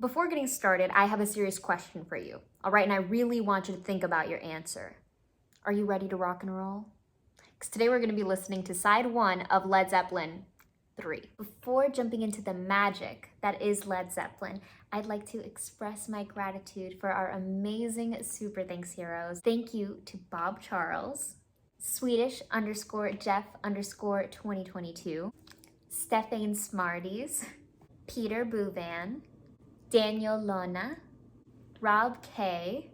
Before getting started, I have a serious question for you, all right? And I really want you to think about your answer. Are you ready to rock and roll? Because today we're going to be listening to side one of Led Zeppelin 3. Before jumping into the magic that is Led Zeppelin, I'd like to express my gratitude for our amazing Super Thanks heroes. Thank you to Bob Charles, Swedish_Jeff_2022, StephaneSmarties, Peter Buwen, Daniel Lona, Rob K,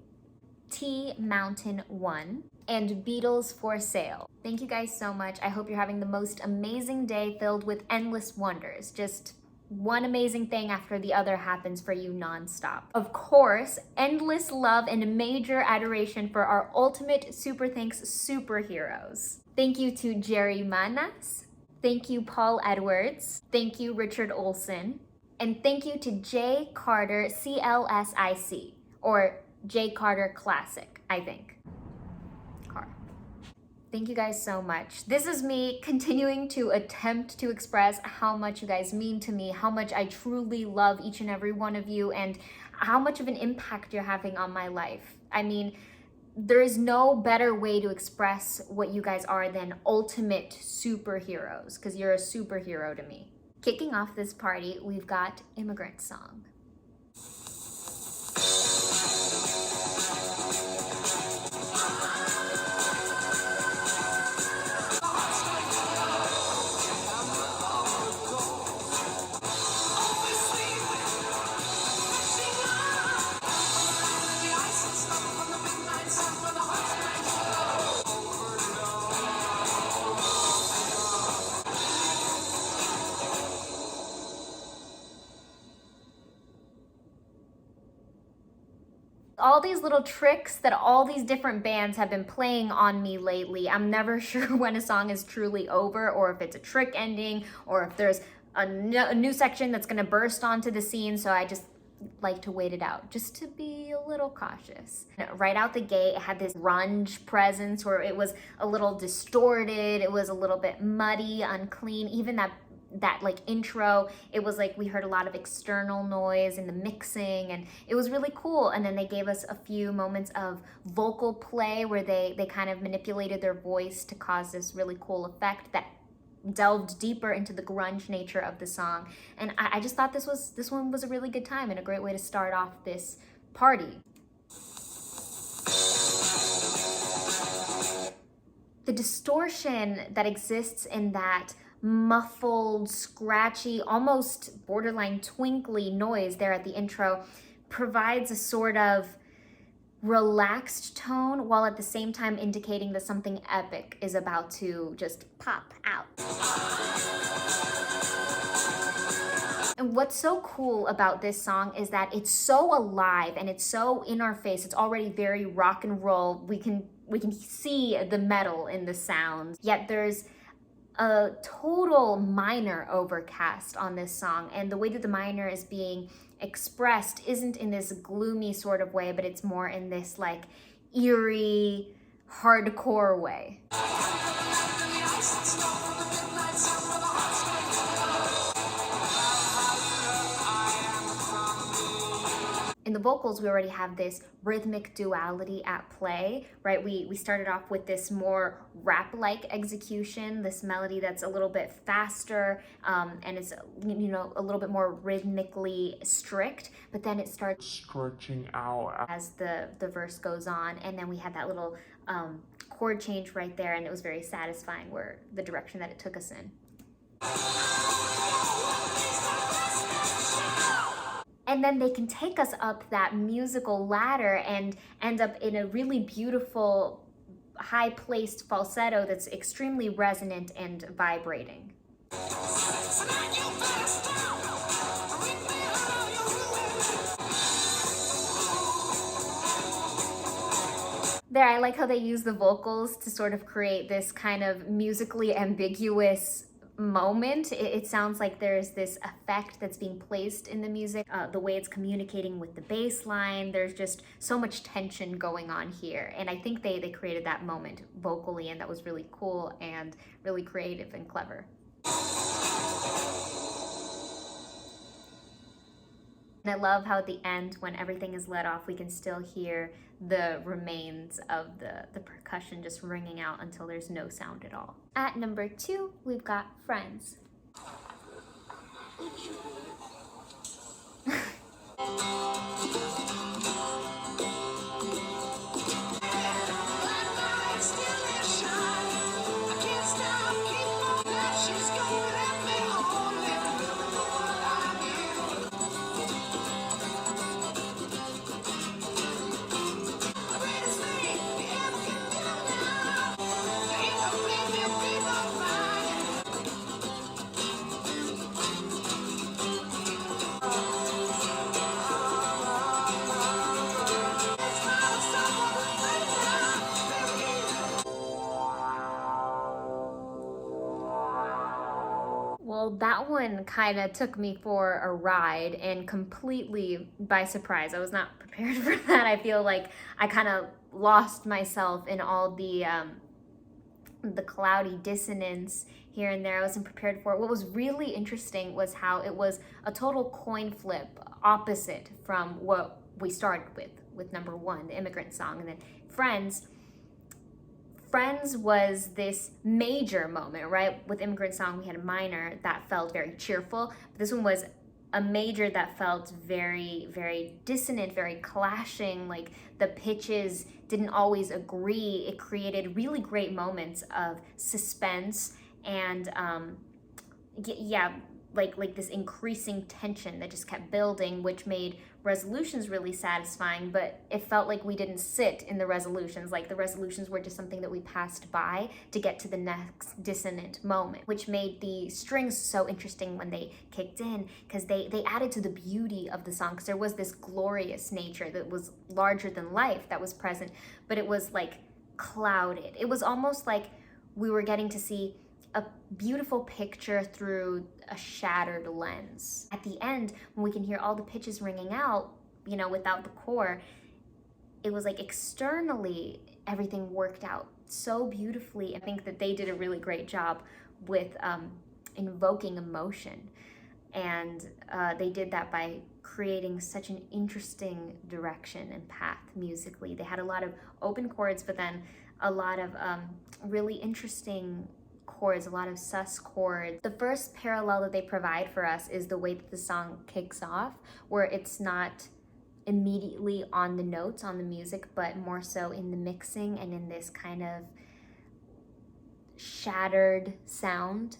T Mountain 1, and Beatles for Sale. Thank you guys so much. I hope you're having the most amazing day filled with endless wonders. Just one amazing thing after the other happens for you nonstop. Of course, endless love and major adoration for our ultimate Super Thanks superheroes. Thank you to Jerry Manas. Thank you, Paul Edwards. Thank you, Richard Olsen. And thank you to JCarter CLSIC, or JCarter Classic, I think. Car. Thank you guys so much. This is me continuing to attempt to express how much you guys mean to me, how much I truly love each and every one of you, and how much of an impact you're having on my life. I mean, there is no better way to express what you guys are than ultimate superheroes, because you're a superhero to me. Kicking off this party, we've got Immigrant song. All these little tricks that all these different bands have been playing on me lately. I'm never sure when a song is truly over, or if it's a trick ending, or if there's a new section that's gonna burst onto the scene, so I just like to wait it out, just to be a little cautious. Right out the gate, it had this grunge presence where it was a little distorted, it was a little bit muddy, unclean. Even that like intro, it was like we heard a lot of external noise in the mixing, and it was really cool. And then they gave us a few moments of vocal play where they kind of manipulated their voice to cause this really cool effect that delved deeper into the grunge nature of the song. And I just thought this one was a really good time and a great way to start off this party. The distortion that exists in that muffled, scratchy, almost borderline twinkly noise there at the intro provides a sort of relaxed tone, while at the same time indicating that something epic is about to just pop out. And what's so cool about this song is that it's so alive and it's so in our face. It's already very rock and roll. We can see the metal in the sounds, yet there's a total minor overcast on this song, and the way that the minor is being expressed isn't in this gloomy sort of way, but it's more in this like eerie, hardcore way. In the vocals, we already have this rhythmic duality at play, right? We started off with this more rap-like execution, this melody that's a little bit faster, and it's, you know, a little bit more rhythmically strict, but then it starts stretching out as the verse goes on, and then we had that little chord change right there, and it was very satisfying where the direction that it took us in. And then they can take us up that musical ladder and end up in a really beautiful, high-placed falsetto that's extremely resonant and vibrating. There, I like how they use the vocals to sort of create this kind of musically ambiguous moment. It sounds like there's this effect that's being placed in the music, the way it's communicating with the bass line. There's just so much tension going on here, and I think they created that moment vocally, and that was really cool and really creative and clever. And I love how at the end, when everything is let off, we can still hear the remains of the percussion just ringing out until there's no sound at all. At number 2, we've got Friends. Well, that one kind of took me for a ride and completely by surprise. I was not prepared for that. I feel like I kind of lost myself in all the cloudy dissonance here and there. I wasn't prepared for it. What was really interesting was how it was a total coin flip opposite from what we started with number 1, the Immigrant song, and then Friends. Friends was this major moment, right? With Immigrant song, we had a minor that felt very cheerful. But this one was a major that felt very, very dissonant, very clashing. Like the pitches didn't always agree. It created really great moments of suspense and like this increasing tension that just kept building, which made resolutions really satisfying, but it felt like we didn't sit in the resolutions. Like the resolutions were just something that we passed by to get to the next dissonant moment, which made the strings so interesting when they kicked in, because they added to the beauty of the song, because there was this glorious nature that was larger than life that was present, but it was like clouded. It was almost like we were getting to see a beautiful picture through a shattered lens. At the end, when we can hear all the pitches ringing out, you know, without the core, it was like externally everything worked out so beautifully. I think that they did a really great job with invoking emotion, and they did that by creating such an interesting direction and path musically. They had a lot of open chords, but then a lot of really interesting chords, a lot of sus chords. The first parallel that they provide for us is the way that the song kicks off, where it's not immediately on the notes, on the music, but more so in the mixing and in this kind of shattered sound.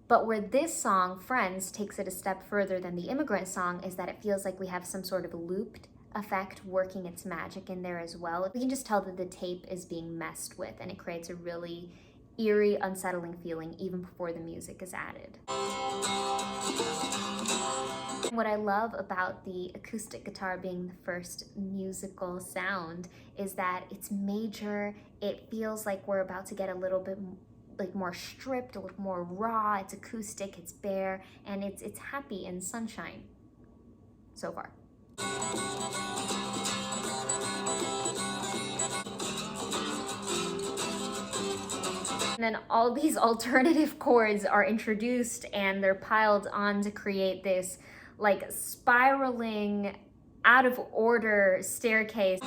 But where this song, Friends, takes it a step further than the Immigrant song is that it feels like we have some sort of looped effect working its magic in there as well. We can just tell that the tape is being messed with, and it creates a really eerie, unsettling feeling even before the music is added. What I love about the acoustic guitar being the first musical sound is that it's major. It feels like we're about to get a little bit like more stripped, a little more raw. It's acoustic, it's bare, and it's happy and sunshine so far. And then all these alternative chords are introduced and they're piled on to create this like spiraling, out of order staircase.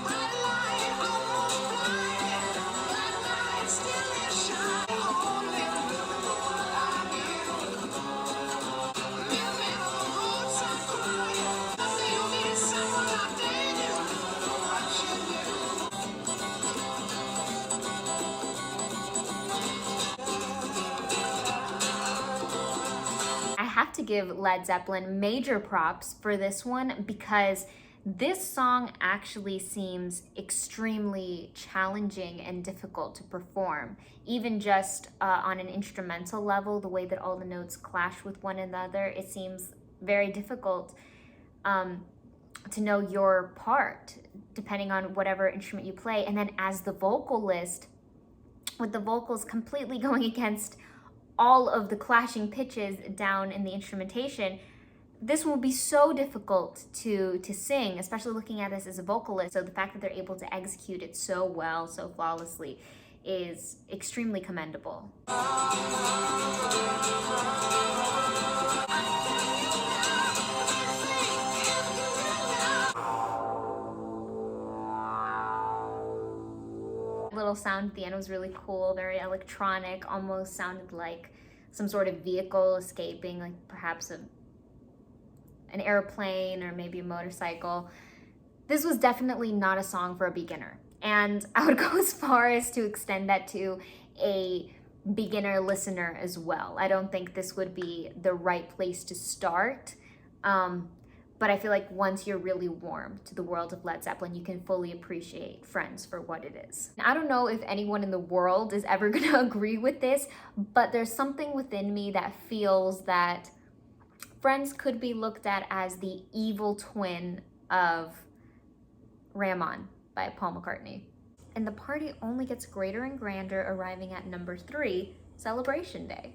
To give Led Zeppelin major props for this one, because this song actually seems extremely challenging and difficult to perform, even just on an instrumental level. The way that all the notes clash with one another, it seems very difficult to know your part depending on whatever instrument you play. And then as the vocalist, with the vocals completely going against all of the clashing pitches down in the instrumentation, this will be so difficult to sing, especially looking at this as a vocalist. So the fact that they're able to execute it so well, so flawlessly, is extremely commendable. Little sound at the end was really cool, very electronic, almost sounded like some sort of vehicle escaping, like perhaps an airplane or maybe a motorcycle. This was definitely not a song for a beginner. And I would go as far as to extend that to a beginner listener as well. I don't think this would be the right place to start. But I feel like once you're really warm to the world of Led Zeppelin, you can fully appreciate Friends for what it is. I don't know if anyone in the world is ever gonna agree with this, but there's something within me that feels that Friends could be looked at as the evil twin of Ram On by Paul McCartney. And the party only gets greater and grander, arriving at number 3, Celebration Day.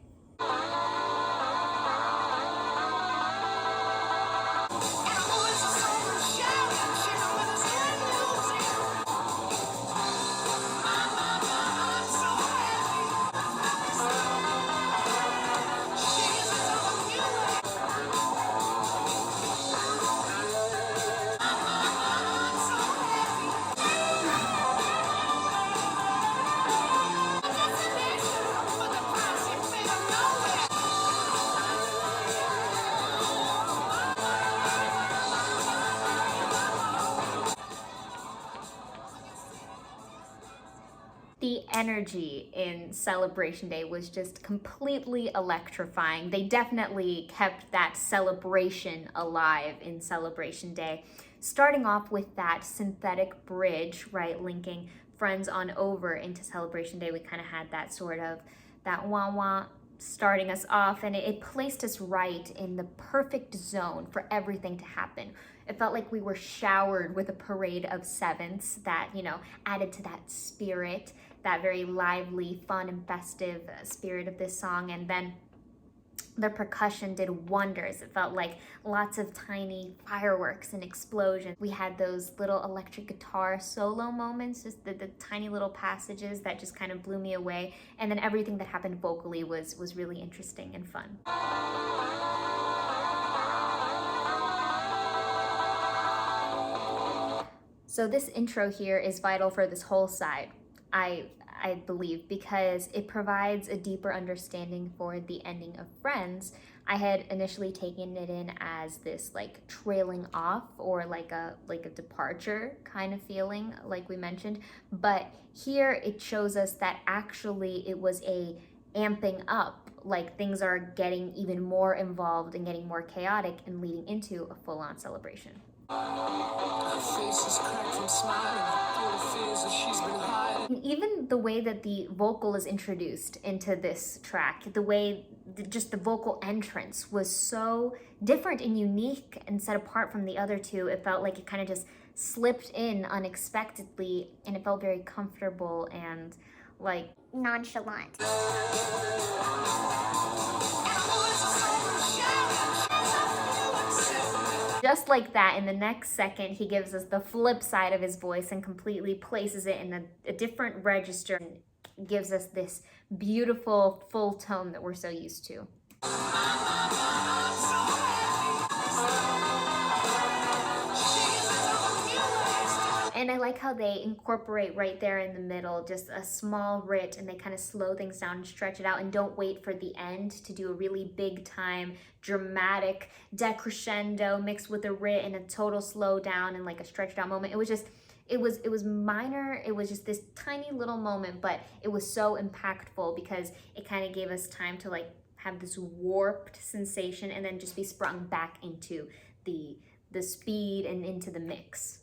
The energy in Celebration Day was just completely electrifying. They definitely kept that celebration alive in Celebration Day. Starting off with that synthetic bridge, right, linking Friends on over into Celebration Day, we kind of had that sort of, that wah-wah starting us off, and it placed us right in the perfect zone for everything to happen. It felt like we were showered with a parade of sevenths that, you know, added to that spirit, that very lively, fun, and festive spirit of this song. And then the percussion did wonders. It felt like lots of tiny fireworks and explosions. We had those little electric guitar solo moments, just the tiny little passages that just kind of blew me away. And then everything that happened vocally was really interesting and fun. So this intro here is vital for this whole side, I believe, because it provides a deeper understanding for the ending of Friends. I had initially taken it in as this like trailing off or like a departure kind of feeling, like we mentioned, but here it shows us that actually it was a amping up, like things are getting even more involved and getting more chaotic and leading into a full-on celebration. And even the way that the vocal is introduced into this track, the way just the vocal entrance was so different and unique and set apart from the other two. It felt like it kind of just slipped in unexpectedly, and it felt very comfortable and like nonchalant. Just like that, in the next second, he gives us the flip side of his voice and completely places it in a different register and gives us this beautiful full tone that we're so used to. And I like how they incorporate right there in the middle just a small rit, and they kind of slow things down and stretch it out and don't wait for the end to do a really big time dramatic decrescendo mixed with a rit and a total slow down and like a stretched out moment. It was just, it was minor. It was just this tiny little moment, but it was so impactful because it kind of gave us time to like have this warped sensation and then just be sprung back into the speed and into the mix.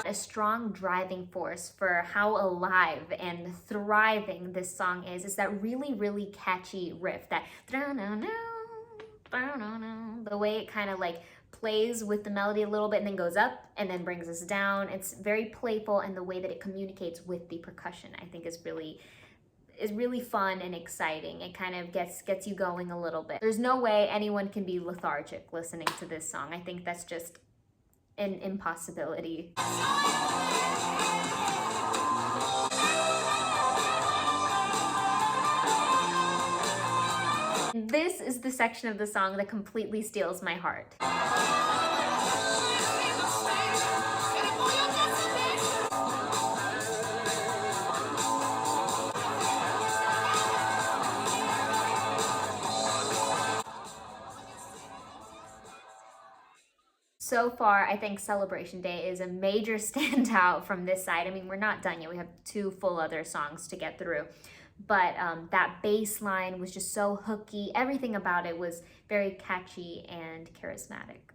A strong driving force for how alive and thriving this song is that really, really catchy riff, that the way it kind of like plays with the melody a little bit and then goes up and then brings us down. It's very playful, and the way that it communicates with the percussion I think is really fun and exciting. It kind of gets you going a little bit. There's no way anyone can be lethargic listening to this song. I think that's just an impossibility. This is the section of the song that completely steals my heart. So far, I think Celebration Day is a major standout from this side. I mean, we're not done yet. We have 2 full other songs to get through. But that bass line was just so hooky. Everything about it was very catchy and charismatic.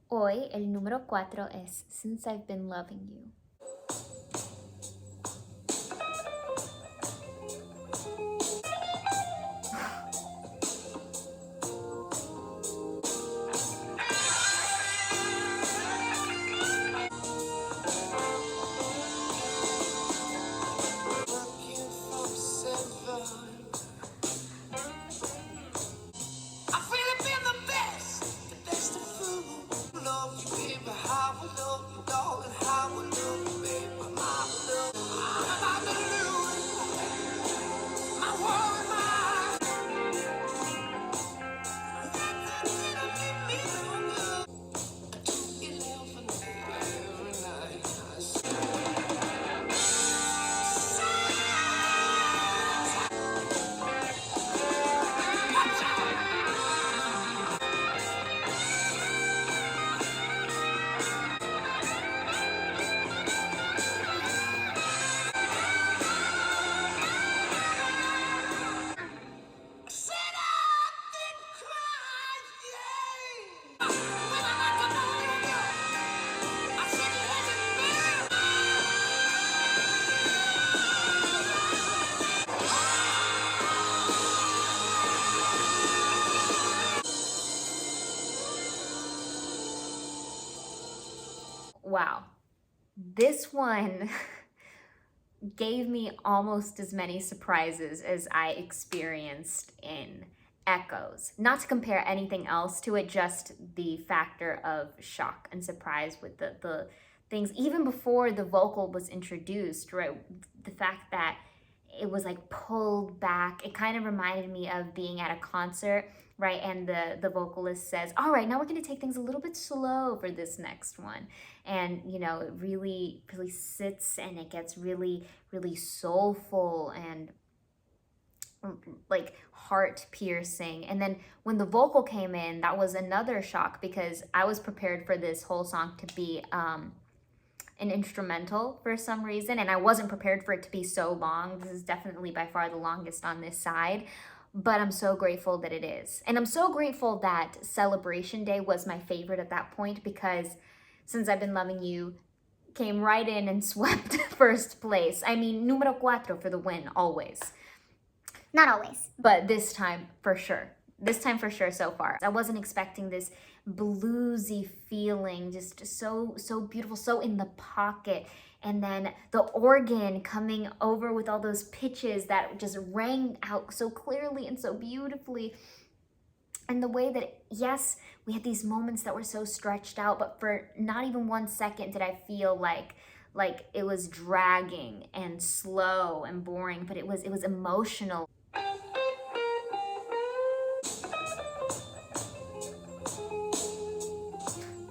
Hoy, el número 4 es Since I've Been Loving You. Wow, this one gave me almost as many surprises as I experienced in Echoes. Not to compare anything else to it, just the factor of shock and surprise with the things, even before the vocal was introduced, right? The fact that it was like pulled back, it kind of reminded me of being at a concert, right? And the vocalist says, all right, now we're gonna take things a little bit slow for this next one. And, you know, it really, really sits and it gets really, really soulful and like heart piercing. And then when the vocal came in, that was another shock because I was prepared for this whole song to be an instrumental for some reason, and I wasn't prepared for it to be so long. This is definitely by far the longest on this side, but I'm so grateful that it is. And I'm so grateful that Celebration Day was my favorite at that point because Since I've Been Loving You came right in and swept first place. I mean, numero 4 for the win, always. Not always. But this time for sure. This time for sure so far. I wasn't expecting this bluesy feeling, just so beautiful, so in the pocket. And then the organ coming over with all those pitches that just rang out so clearly and so beautifully. And the way that, yes, we had these moments that were so stretched out, but for not even 1 second did I feel like it was dragging and slow and boring, but it was emotional.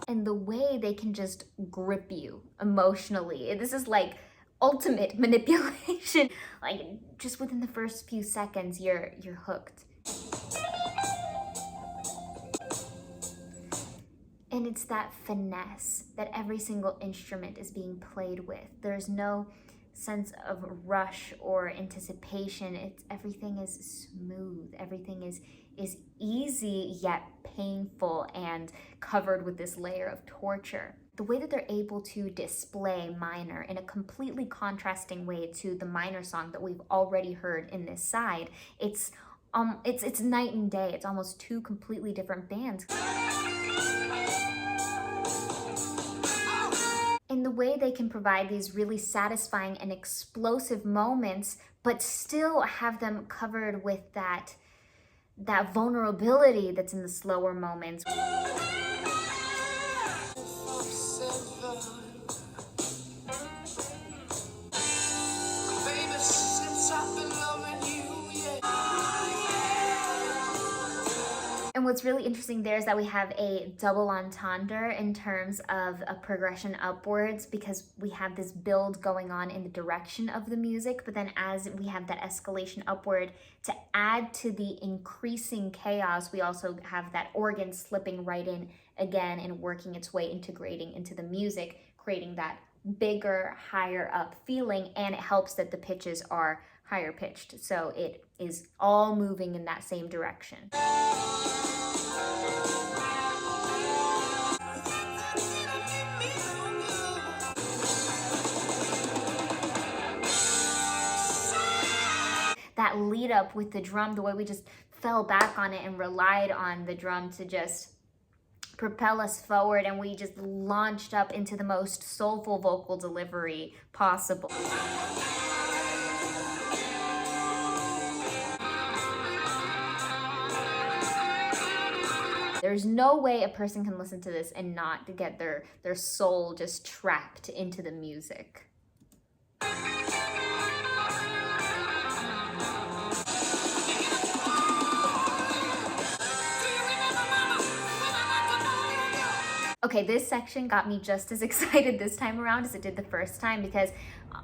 And the way they can just grip you emotionally. This is like ultimate manipulation. Like just within the first few seconds, you're hooked. And it's that finesse that every single instrument is being played with. There's no sense of rush or anticipation. Everything is smooth. Everything is easy yet painful and covered with this layer of torture. The way that they're able to display minor in a completely contrasting way to the minor song that we've already heard in this side, it's night and day. It's almost 2 completely different bands. And the way they can provide these really satisfying and explosive moments, but still have them covered with that vulnerability that's in the slower moments. And what's really interesting there is that we have a double entendre in terms of a progression upwards, because we have this build going on in the direction of the music, but then as we have that escalation upward to add to the increasing chaos, we also have that organ slipping right in again and working its way, integrating into the music, creating that bigger, higher up feeling, and it helps that the pitches are higher pitched. So it is all moving in that same direction. That lead up with the drum, the way we just fell back on it and relied on the drum to just propel us forward, and we just launched up into the most soulful vocal delivery possible. There's no way a person can listen to this and not get their soul just trapped into the music. Okay, this section got me just as excited this time around as it did the first time, because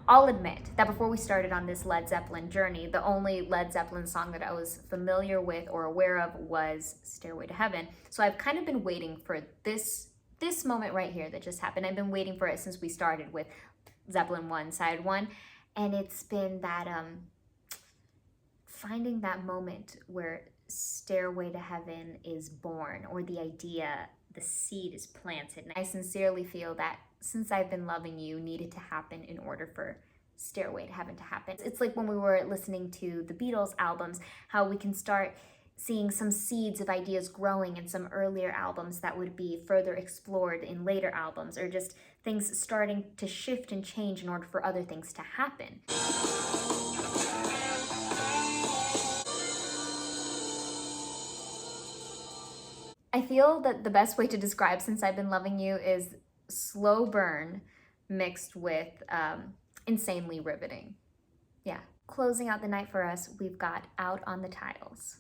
I'll admit that before we started on this Led Zeppelin journey, the only Led Zeppelin song that I was familiar with or aware of was Stairway to Heaven. So I've kind of been waiting for this moment right here that just happened. I've been waiting for it since we started with Zeppelin 1, side 1. And it's been that, finding that moment where Stairway to Heaven is born, or the idea, the seed is planted. And I sincerely feel that Since I've Been Loving You needed to happen in order for Stairway to Heaven to happen. It's like when we were listening to the Beatles albums, how we can start seeing some seeds of ideas growing in some earlier albums that would be further explored in later albums, or just things starting to shift and change in order for other things to happen. I feel that the best way to describe Since I've Been Loving You is slow burn mixed with insanely riveting. Yeah. Closing out the night for us, we've got Out on the Tiles.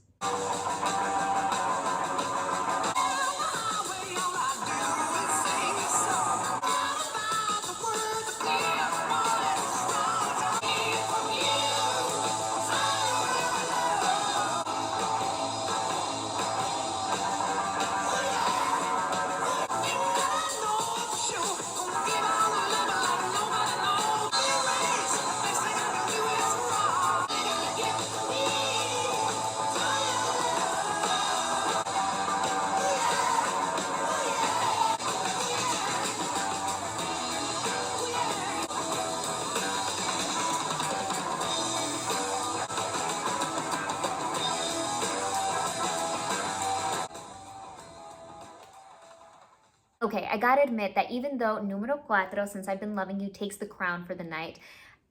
Okay, I gotta admit that even though Numero Cuatro, Since I've Been Loving You, takes the crown for the night,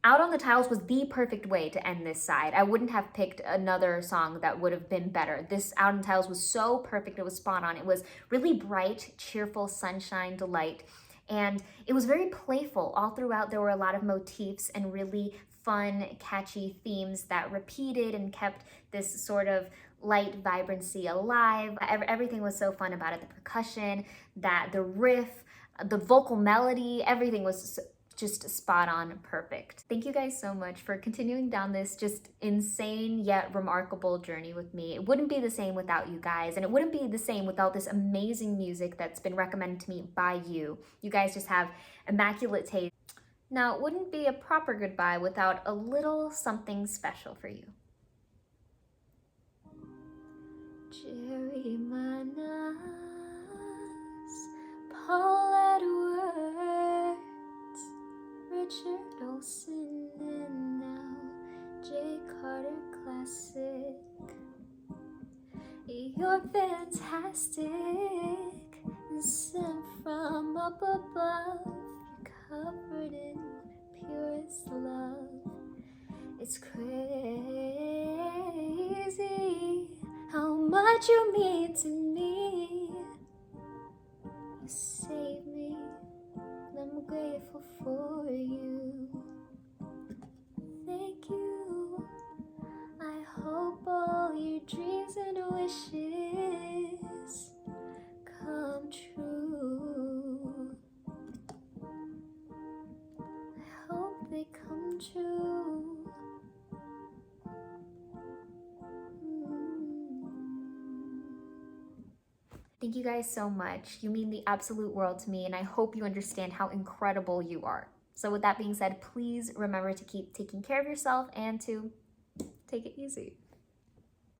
Out on the Tiles was the perfect way to end this side. I wouldn't have picked another song that would have been better. This Out on the Tiles was so perfect, it was spot on. It was really bright, cheerful, sunshine, delight, and it was very playful. All throughout, there were a lot of motifs and really fun, catchy themes that repeated and kept this sort of light vibrancy alive. Everything was so fun about it. The percussion, the riff, the vocal melody, everything was just spot on, perfect. Thank you guys so much for continuing down this just insane yet remarkable journey with me. It wouldn't be the same without you guys, and it wouldn't be the same without this amazing music that's been recommended to me by you. You guys just have immaculate taste. Now, it wouldn't be a proper goodbye without a little something special for you. Jerry Manas, Paul Edwards, Richard Olsen, and now JCarter CLSIC. You're fantastic, sent from up above, covered in purest love. It's crazy how much you mean to me. You saved me, and I'm grateful for you. Thank you. I hope all your dreams and wishes true. Thank you guys so much. You mean the absolute world to me, and I hope you understand how incredible you are. So with that being said, please remember to keep taking care of yourself and to take it easy.